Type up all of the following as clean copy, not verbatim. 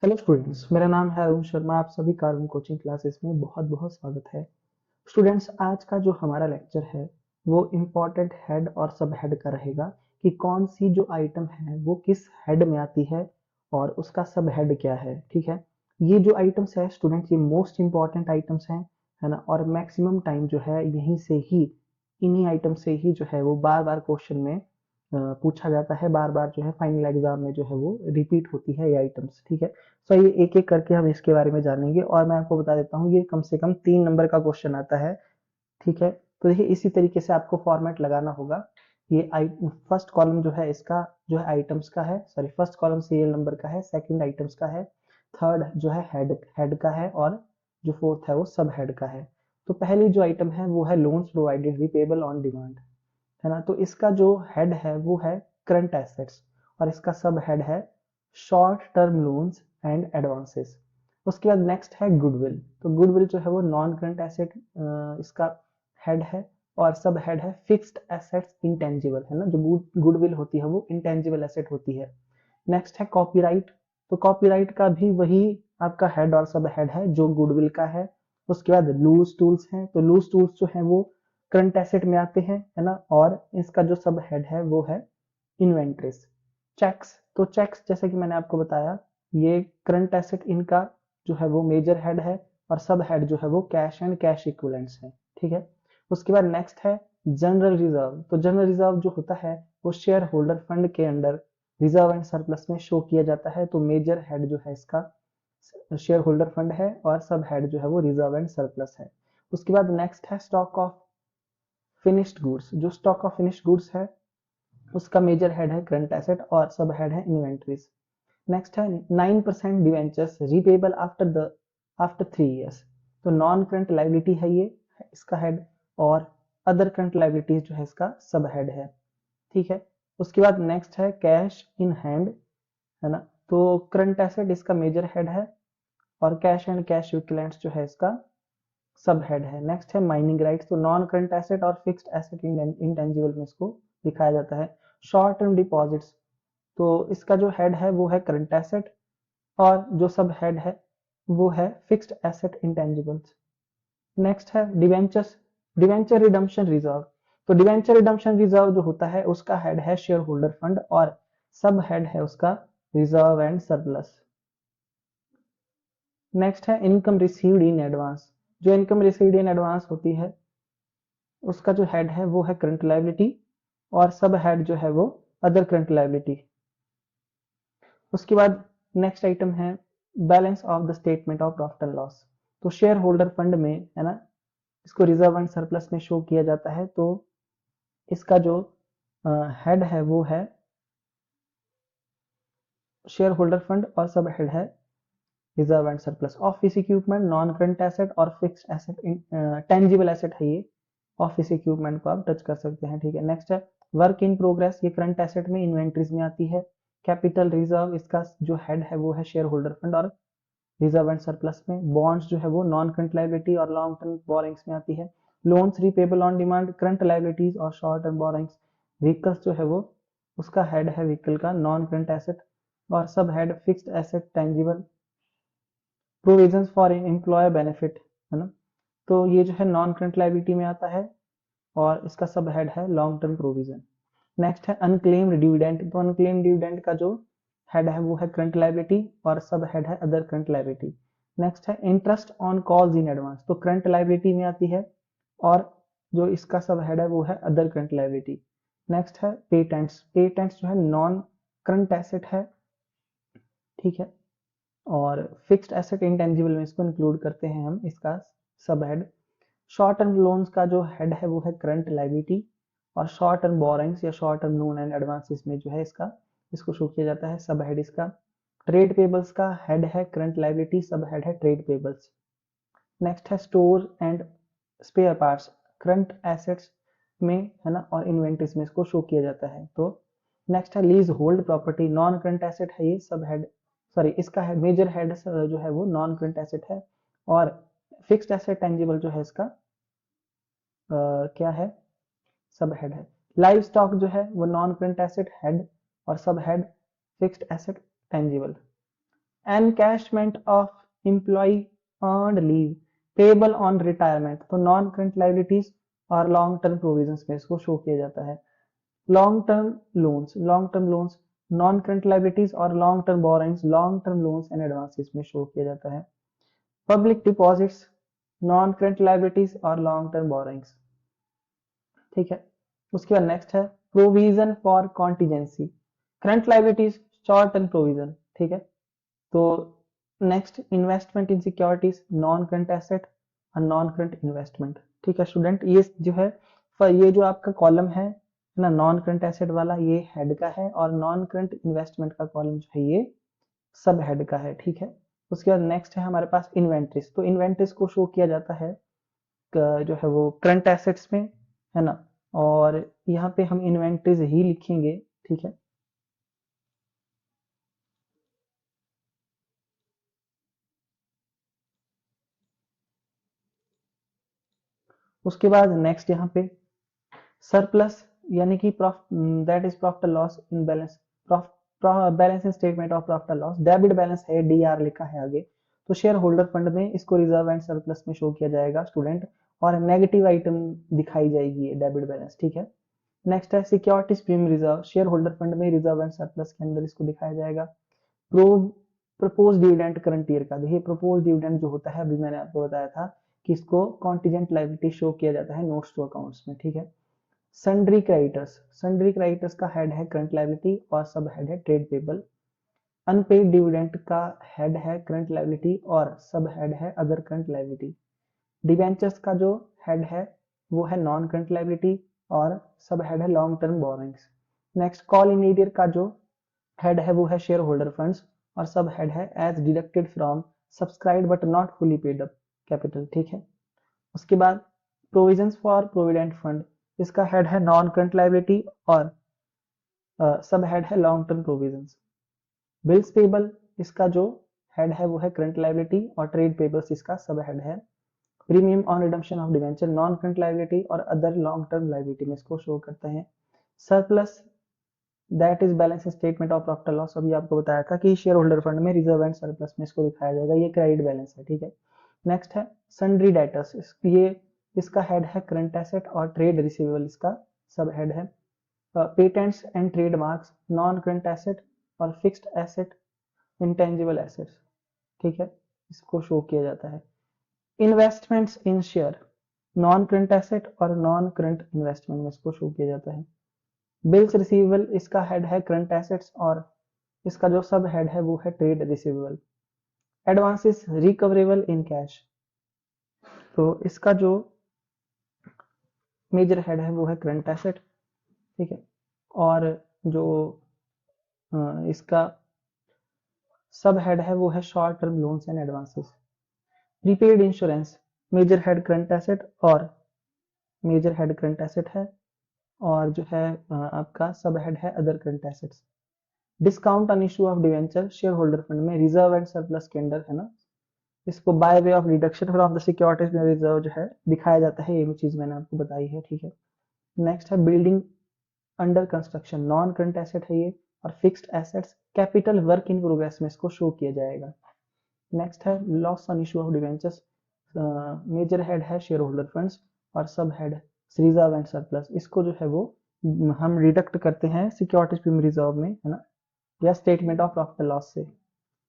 Hello students, मेरा नाम है अरुण शर्मा। आप सभी का अरुण कोचिंग क्लासेस में बहुत बहुत स्वागत है। स्टूडेंट्स, आज का जो हमारा लेक्चर है वो इम्पोर्टेंट हेड और सब हेड का रहेगा कि कौन सी जो आइटम है वो किस हेड में आती है और उसका सब हेड क्या है। ठीक है, ये जो आइटम्स है स्टूडेंट्स, ये मोस्ट इम्पॉर्टेंट आइटम्स हैं, है ना। और मैक्सिमम टाइम जो है यहीं से ही, इन्हीं आइटम से ही जो है वो बार बार क्वेश्चन में पूछा जाता है, बार बार जो है फाइनल एग्जाम में जो है वो रिपीट होती है ये आइटम्स। ठीक है, सो ये एक एक करके हम इसके बारे में जानेंगे और मैं आपको बता देता हूँ ये कम से कम 3 नंबर का क्वेश्चन आता है। ठीक है, तो देखिए इसी तरीके से आपको फॉर्मेट लगाना होगा। ये आई फर्स्ट कॉलम जो है इसका जो है आइटम्स का है, sorry first column serial number का है, सेकंड आइटम्स का है, थर्ड जो है हेड हेड का है और जो फोर्थ है वो सब हेड का है। तो पहली जो आइटम है वो है loans provided repayable on demand, है ना। तो इसका जो हेड है वो है करंट एसेट्स और इसका सब हेड है short term loans and advances. उसके बाद नेक्स्ट है गुडविल। तो गुडविल जो है वो नॉन करंट एसेट इसका हेड है और सब हेड है फिक्स्ड एसेट्स इंटेंजिबल, है ना। जो गुडविल होती है वो इंटेंजिबल एसेट होती है। नेक्स्ट है कॉपीराइट। तो कॉपीराइट का भी वही आपका हेड और सब हेड है जो गुडविल का है। उसके बाद लूज टूल्स हैं, तो लूज टूल्स जो है वो करंट एसेट में आते हैं, है ना। और इसका जो सब हेड है वो है इन्वेंट्रीज। चेक्स, तो चेक्स जैसे कि मैंने आपको बताया ये करंट एसेट इनका जो है वो मेजर हेड है और सब हेड जो है वो कैश एंड कैश इक्विवेलेंट्स है। ठीक है, उसके बाद नेक्स्ट है जनरल रिजर्व। तो जनरल रिजर्व जो होता है वो शेयर होल्डर फंड के अंडर रिजर्व एंड सरप्लस में शो किया जाता है। तो मेजर हेड जो है इसका शेयर होल्डर फंड है और सब हेड जो है वो रिजर्व एंड सरप्लस है। उसके बाद नेक्स्ट है स्टॉक ऑफ फिनिश्ड गुड्स। जो स्टॉक ऑफ फिनिश्ड गुड्स है उसका मेजर हेड है करंट एसेट और सब हेड है इन्वेंट्रीज। नेक्स्ट है 9% डिवेंचर्स रिपेबल आफ्टर 3 ईयर्स। तो नॉन करंट लाइबिलिटी है ये इसका हेड और अदर करंट लाइबिलिटीज जो है इसका सब हेड है। ठीक है, उसके बाद नेक्स्ट है कैश इन हैंड, है ना। तो करंट एसेट इसका मेजर हेड है और कैश एंड कैश इक्विवेलेंट्स जो है इसका सब हेड है। नेक्स्ट है माइनिंग राइट्स। तो नॉन करंट एसेट और फिक्स्ड एसेट इंटेंजिबल में इसको दिखाया जाता है। शॉर्ट टर्म डिपॉजिट्स, तो इसका जो हेड है वो है करंट एसेट और जो सब हेड है वो है फिक्स्ड एसेट इंटेंजिबल्स। नेक्स्ट है डिवेंचर्स, डिवेंचर रिडम्पशन रिजर्व। तो डिवेंचर रिडम्पशन रिजर्व जो होता है उसका हेड है शेयर होल्डर फंड और सब हेड है उसका रिजर्व एंड सरप्लस। नेक्स्ट है इनकम रिसीव्ड इन एडवांस। जो इनकम रिसीव्ड इन एडवांस होती है उसका जो हेड है वो है करंट लायबिलिटी और सब हेड जो है वो अदर करंट लायबिलिटी। उसके बाद नेक्स्ट आइटम है balance of the statement of profit and loss. तो शेयर होल्डर फंड में, है ना, इसको रिजर्व एंड सरप्लस में शो किया जाता है। तो इसका जो हेड है वो है शेयर होल्डर फंड और सब हेड है reserve and surplus. Office equipment non current asset और फिक्स्ड एसेट टेंजिबल एसेट है ये। ऑफिस इक्विपमेंट को आप टच कर सकते हैं। ठीक है, नेक्स्ट है वर्क इन प्रोग्रेस। ये करंट एसेट में इन्वेंट्रीज में आती है। कैपिटल रिजर्व, इसका जो हेड है वो है शेयर होल्डर फंड और रिजर्व एंड सरप्लस में। बॉन्ड्स जो है वो नॉन करंट लायबिलिटी और लॉन्ग टर्म बोरिंग्स में आती है। Loans repayable on demand current liabilities और शॉर्ट टर्म बोरिंग्स। व्हीकल्स जो है वो उसका हेड है व्हीकल का नॉन करंट एसेट और sub head fixed asset tangible. Provisions for employer benefit, है ना। तो ये जो है नॉन करंट लायबिलिटी में आता है और इसका सब हेड है लॉन्ग टर्म प्रोविजन। नेक्स्ट है अनक्लेम्ड डिविडेंड। तो अनक्लेम्ड डिविडेंड का जो हेड है वो है करंट लायबिलिटी और सब हेड है अदर करंट लायबिलिटी। नेक्स्ट है interest on calls in advance. तो करंट लायबिलिटी में आती है और जो इसका सब हेड है वो है अदर करंट लायबिलिटी। नेक्स्ट है पेटेंट्स। पेटेंट्स जो है नॉन करंट एसेट है। ठीक है, और फिक्स्ड एसेट इंटेंजिबल में इसको इंक्लूड करते हैं हम, इसका sub head. Short term loans का जो हेड है वो है करंट लायबिलिटी और शॉर्ट टर्म बोरिंग्स या short term loan and advances में जो है इसका इसको शो किया जाता है सब हेड इसका। ट्रेड पेबल्स का हेड है करंट लायबिलिटी, सब हेड है ट्रेड पेबल्स। नेक्स्ट है store and spare parts. Current assets में, है ना, और इन्वेंट्रीज में इसको शो किया जाता है। तो नेक्स्ट है lease hold property. Non current asset है ये, सब हेड, सॉरी इसका है मेजर हेड जो है वो नॉन करंट एसेट है और फिक्स्ड एसेट टेंजिबल जो है इसका क्या है, सब हेड है। लाइव स्टॉक जो है वो नॉन करंट एसेट हेड और sub head fixed asset tangible. Encashment of employ earned leave payable on retirement, तो नॉन करंट लाइबिलिटीज और लॉन्ग टर्म प्रोविजंस में इसको शो किया जाता है। Long term loans non current liabilities और long term borrowings long term loans and advances में show किया जाता है। Public deposits non current liabilities और लॉन्ग टर्म बोरोइंग्स, ठीक है। उसके बाद नेक्स्ट है provision for contingency, current liabilities short term provision, ठीक है। तो next investment in securities non current asset और नॉन करंट इन्वेस्टमेंट, ठीक है स्टूडेंट। ये जो है ये जो आपका कॉलम है ना नॉन करंट एसेट वाला, ये हेड का है और नॉन करंट इन्वेस्टमेंट का कॉलम जो है ये सब हेड का है, ठीक है। उसके बाद नेक्स्ट है हमारे पास इन्वेंट्रीज, तो इन्वेंट्रीज को शो किया जाता है जो है वो करंट एसेट्स में, है ना। और यहाँ पे हम इन्वेंट्रीज ही लिखेंगे, ठीक है। उसके बाद नेक्स्ट यहाँ पे सरप्लस यानी कि that is profit loss in balance, balance in statement of profit loss, debit balance है डीआर लिखा है आगे, तो शेयर होल्डर फंड में इसको रिजर्व एंड सरप्लस में शो किया जाएगा स्टूडेंट, और नेगेटिव आइटम दिखाई जाएगी ये डेबिट बैलेंस, ठीक है। नेक्स्ट है securities premium reserve, share holder fund में रिजर्व एंड सरप्लस के अंदर इसको दिखाया जाएगा। Pro propose dividend current year का, देखिए प्रपोज डिविडेंड जो होता है अभी मैंने आपको बताया था कि इसको कॉन्टीजेंट लायबिलिटी शो किया जाता है नोट्स टू अकाउंट्स में, ठीक है। सन्ड्री क्रेडिटर्स का हेड है करंट लायबिलिटी और सब हेड है ट्रेड पेबल। अनपेड डिविडेंड का हेड है करंट लायबिलिटी और सब हेड है अदर करंट लायबिलिटी। डिबेंचर्स का जो हेड है वो है नॉन करंट लायबिलिटी और सब हेड है long term borrowings. Next call in year का जो हेड है वो है शेयर होल्डर फंड्स और सब हेड है as deducted from subscribe but not fully paid up capital, ठीक है। उसके बाद प्रोविजंस फॉर प्रोविडेंट फंड, इसका हेड है नॉन करंट लायबिलिटी और सब हेड है long term provisions. Bills payable, इसका जो हेड है वो है करंट लायबिलिटी और ट्रेड पेबल्स इसका सब हेड है। Premium on redemption of debenture non current liability और अदर लॉन्ग टर्म लायबिलिटी में इसको शो करते हैं। Surplus that is balance statement of profit loss, अभी आपको बताया था कि शेयर होल्डर फंड में रिजर्व एंड सरप्लस में इसको दिखाया जाएगा, ये क्रेडिट बैलेंस है, ठीक है। नेक्स्ट है सन्ड्री डेटर्स, ये इसका हेड है करंट एसेट और ट्रेड रिसीवेबल इसका सब हेड है। Patents and trademarks non current asset और फिक्स्ड एसेट इंटेंजिबल एसेट्स, ठीक है, इसको शो किया जाता है। Investments in share non current asset और नॉन करंट इन्वेस्टमेंट में इसको शो किया जाता है। बिल्स रिसीवेबल, इसका हेड है करंट एसेट्स और इसका जो सब हेड है वो है trade receivable. Advances recoverable in cash, तो इसका जो मेजर हेड है वो है करंट एसेट, ठीक है। और जो इसका सब हेड है वो है short term loans and advances. Prepaid insurance major head current asset और मेजर हेड करंट एसेट है और जो है आपका सब हेड है other current assets. Discount on issue of debenture share holder fund में रिजर्व एंड सरप्लस के under है ना, इसको by way of reduction from the securities में रिजर्व जो है दिखाया जाता है, ये भी चीज मैंने आपको बताई है, ठीक है। नेक्स्ट है building under construction non current asset है ये और fixed assets capital work in progress में इसको शो किया जाएगा। नेक्स्ट है loss on issue of debentures, major head है शेयर होल्डर फंड्स और sub head reserve and surplus, इसको जो है वो हम डिडक्ट करते हैं सिक्योरिटीज प्रीमियम रिजर्व में, है ना, या स्टेटमेंट ऑफ प्रॉफिट लॉस से।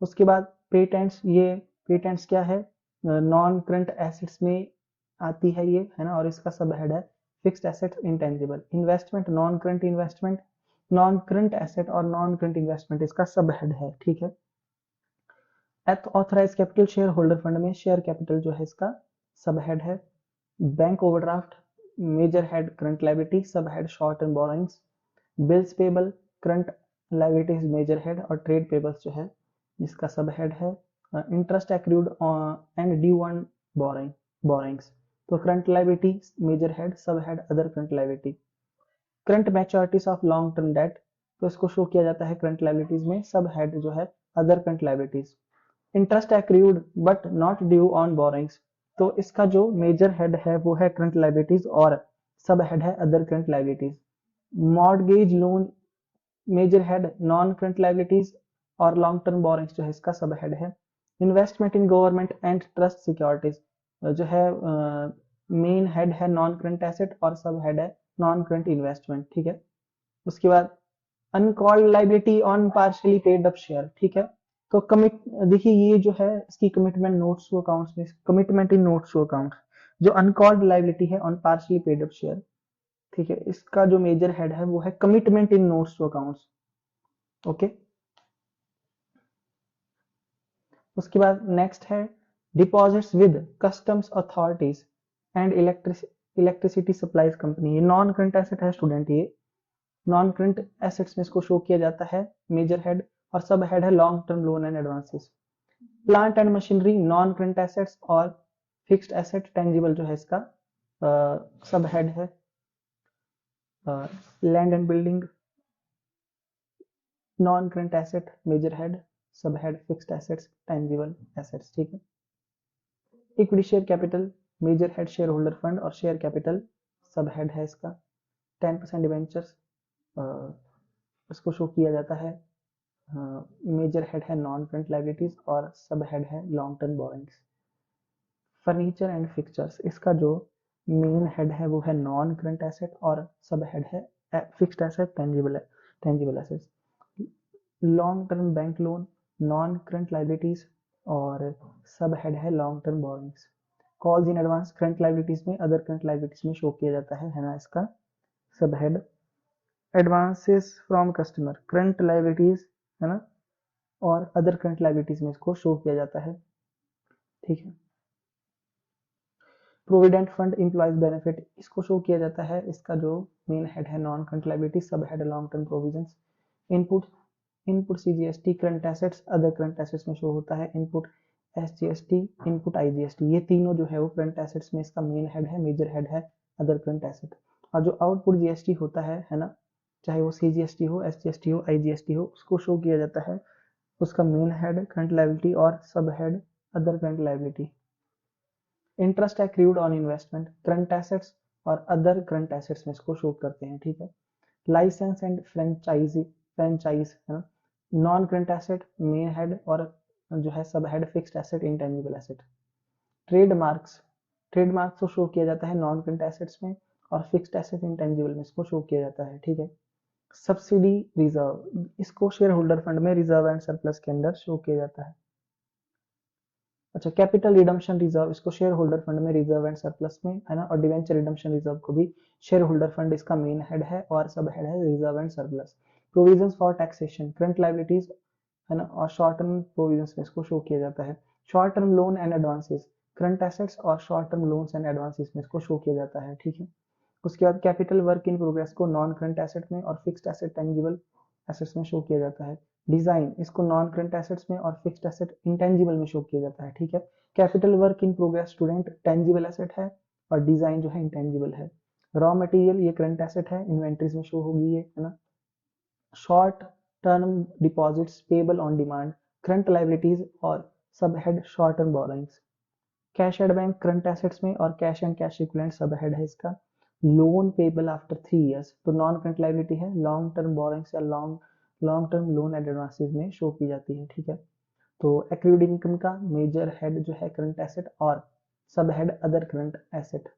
उसके बाद पेटेंट्स, ये पेटेंट्स क्या है नॉन करंट एसेट्स में आती है ये, है ना, और इसका सब हेड है fixed asset intangible. Investment non current investment non current asset और नॉन करंट इन्वेस्टमेंट इसका सब हेड है, ठीक है। Authorise capital share holder fund में शेयर कैपिटल जो है इसका सब हेड है। Bank overdraft major head current liability sub head short term borrowings. Bills payable current liabilities major head और ट्रेड पेबल्स जो है जिसका सब हेड है। Interest accrued and due on borrowings, तो current liability major head sub head other current liability. Current मैच्योरिटीज of long term debt, तो इसको show किया जाता है करंट लायबिलिटीज में सब हेड जो है other current liabilities. Interest accrued but not due on borrowings, तो इसका जो मेजर हेड है वो है करंट लायबिलिटीज और सब हेड है other current liabilities. Mortgage loan major head non current liabilities और लॉन्ग टर्म बोरिंग्स जो है इसका सब हेड है। Investment in government and trust securities जो है मेन हेड है नॉन करंट एसेट और सब हेड है नॉन करंट इन्वेस्टमेंट, ठीक है। उसके बाद uncalled liability on partially paid up share, ठीक है। तो कमिट देखिए ये जो है इसकी कमिटमेंट नोट्स टू अकाउंट्स में, commitment in notes to account, जो अनकॉल्ड लाइबिलिटी है on partially paid up share, ठीक है, इसका जो मेजर हेड है वो है commitment in notes to accounts. Okay, उसके बाद नेक्स्ट है deposits with customs authorities and electricity supplies company. ये नॉन करंट एसेट है स्टूडेंट, ये नॉन करंट एसेट्स में इसको शो किया जाता है मेजर हेड, और सब हेड है long term loan and advances. Plant and machinery non current assets और फिक्स्ड एसेट टेंजिबल जो है इसका सब हेड है। Land and building non current asset major head, sub head fixed assets tangible assets, ठीक है। Equity share capital major head share holder fund और share capital sub head है इसका। 10% debentures इसको शो किया जाता है। मेजर हेड है नॉन करंट लाइबिलिटीज और सब हेड है long term borings. Furniture and fixtures, इसका जो मेन हेड है वो है नॉन करंट एसेट और सब हेड है fixed asset tangible assets. Long term bank loan non current liabilities और सब हेड है long term borings. Calls in advance current liabilities में, अदर करंट लाइबिलिटीज में show किया जाता है ना इसका sub head. Advances from customer current liabilities है ना, और अदर करंट लाइबिलिटीज में इसको शो किया जाता है, ठीक है। प्रोविडेंट फंड एम्प्लॉयज बेनिफिट इसको शो किया जाता है, इसका जो मेन हेड है नॉन करंट लाइबिलिटी, सब head long term provisions. Input input CGST current assets other current assets में शो होता है। इनपुट एसजीएसटी इनपुट आईजीएसटी, ये तीनों जो है वो करंट एसेट्स में इसका मेन हेड है, मेजर हेड है अदर करंट एसेट। और जो आउटपुट जीएसटी होता है ना, चाहे वो सीजीएसटी हो, एसजीएसटी हो, आईजीएसटी हो, उसको शो किया जाता है, उसका मेन हेड करंट लाइबिलिटी और sub head other current liability. Interest accrued on investment current assets और अदर करंट एसेट्स में इसको शो करते हैं, ठीक है। लाइसेंस एंड फ्रेंचाइज है ना, non current asset main head और जो है sub head fixed asset intangible asset. Trademarks को शो किया जाता है नॉन करंट एसेट्स में और फिक्स्ड एसेट इंटेंजिबल में इसको शो किया जाता है, ठीक है। सब्सिडी रिजर्व, इसको शेयर होल्डर फंड में रिजर्व एंड सरप्लस के अंदर शो किया जाता है। अच्छा, कैपिटल रिडम्पशन रिजर्व, इसको शेयर होल्डर फंड में रिजर्व एंड सरप्लस में है ना, और डिवेंचर रिडम्पशन रिजर्व को भी शेयर होल्डर फंड इसका मेन हेड है और सब हेड है reserve and surplus. Provisions for taxation current liabilities है ना, और शॉर्ट टर्म प्रोविजंस में इसको शो किया जाता है। Short term loan and advances current assets और short term loans and advances में इसको शो किया जाता है, ठीक है। उसके बाद कैपिटल वर्क इन प्रोग्रेस को नॉन करंट एसेट में और फिक्स्ड एसेट टेंजिबल एसेट्स में शो किया जाता है। डिजाइन इसको नॉन करंट एसेट्स में और फिक्स्ड एसेट इंटेंजिबल में शो किया जाता है, ठीक है। Capital work in progress student tangible asset है और डिजाइन जो है इंटेंजिबल है। रॉ मटेरियल ये करंट एसेट है, इन्वेंट्रीज में शो होगी ये है ना। Short term deposits payable on demand current liabilities और sub head short term borrowings. Cash at bank current assets में और कैश एंड कैश इक्विवेलेंट सब हेड है इसका। लोन पेबल आफ्टर 3 years तो नॉन करंट लाइबिलिटी है, लॉन्ग टर्म बोरोइंग्स या long term loan and advances में शो की जाती है, ठीक है। तो एक्रूड इनकम का मेजर हेड जो है करंट एसेट और sub head other current asset.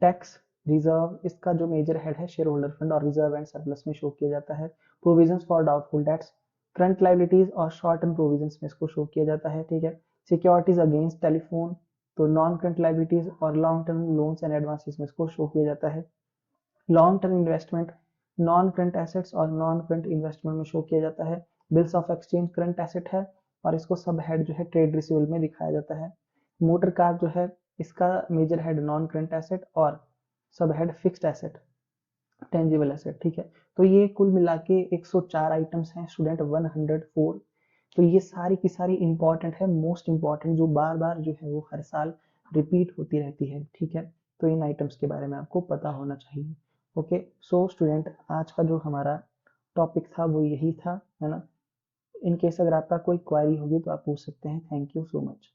Tax reserve इसका जो मेजर हेड है शेयर होल्डर फंड और रिजर्व एंड सरप्लस में शो किया जाता है। Provisions for doubtful debts current liabilities और शॉर्ट टर्म प्रोविजंस में इसको शो किया जाता है, ठीक है। सिक्योरिटीज अगेंस्ट टेलीफोन तो नॉन करंट लाइबिलिटीज और long term loans and advances में इसको शो किया जाता है। Long term investment non current assets और नॉन करंट इन्वेस्टमेंट में शो किया जाता है। Bills of exchange current asset है और इसको सब हेड जो है ट्रेड रिसीवेबल में दिखाया जाता है। मोटर कार जो है इसका major head non current asset और sub head fixed asset tangible asset, ठीक है। तो ये कुल मिला के 104 आइटम्स हैं स्टूडेंट, 104। तो ये सारी की सारी इंपॉर्टेंट है, मोस्ट इंपॉर्टेंट, जो बार बार जो है वो हर साल रिपीट होती रहती है, ठीक है। तो इन आइटम्स के बारे में आपको पता होना चाहिए। ओके, सो स्टूडेंट आज का जो हमारा टॉपिक था वो यही था, है ना। इन केस अगर आपका कोई क्वारी होगी तो आप पूछ सकते हैं। Thank you so much.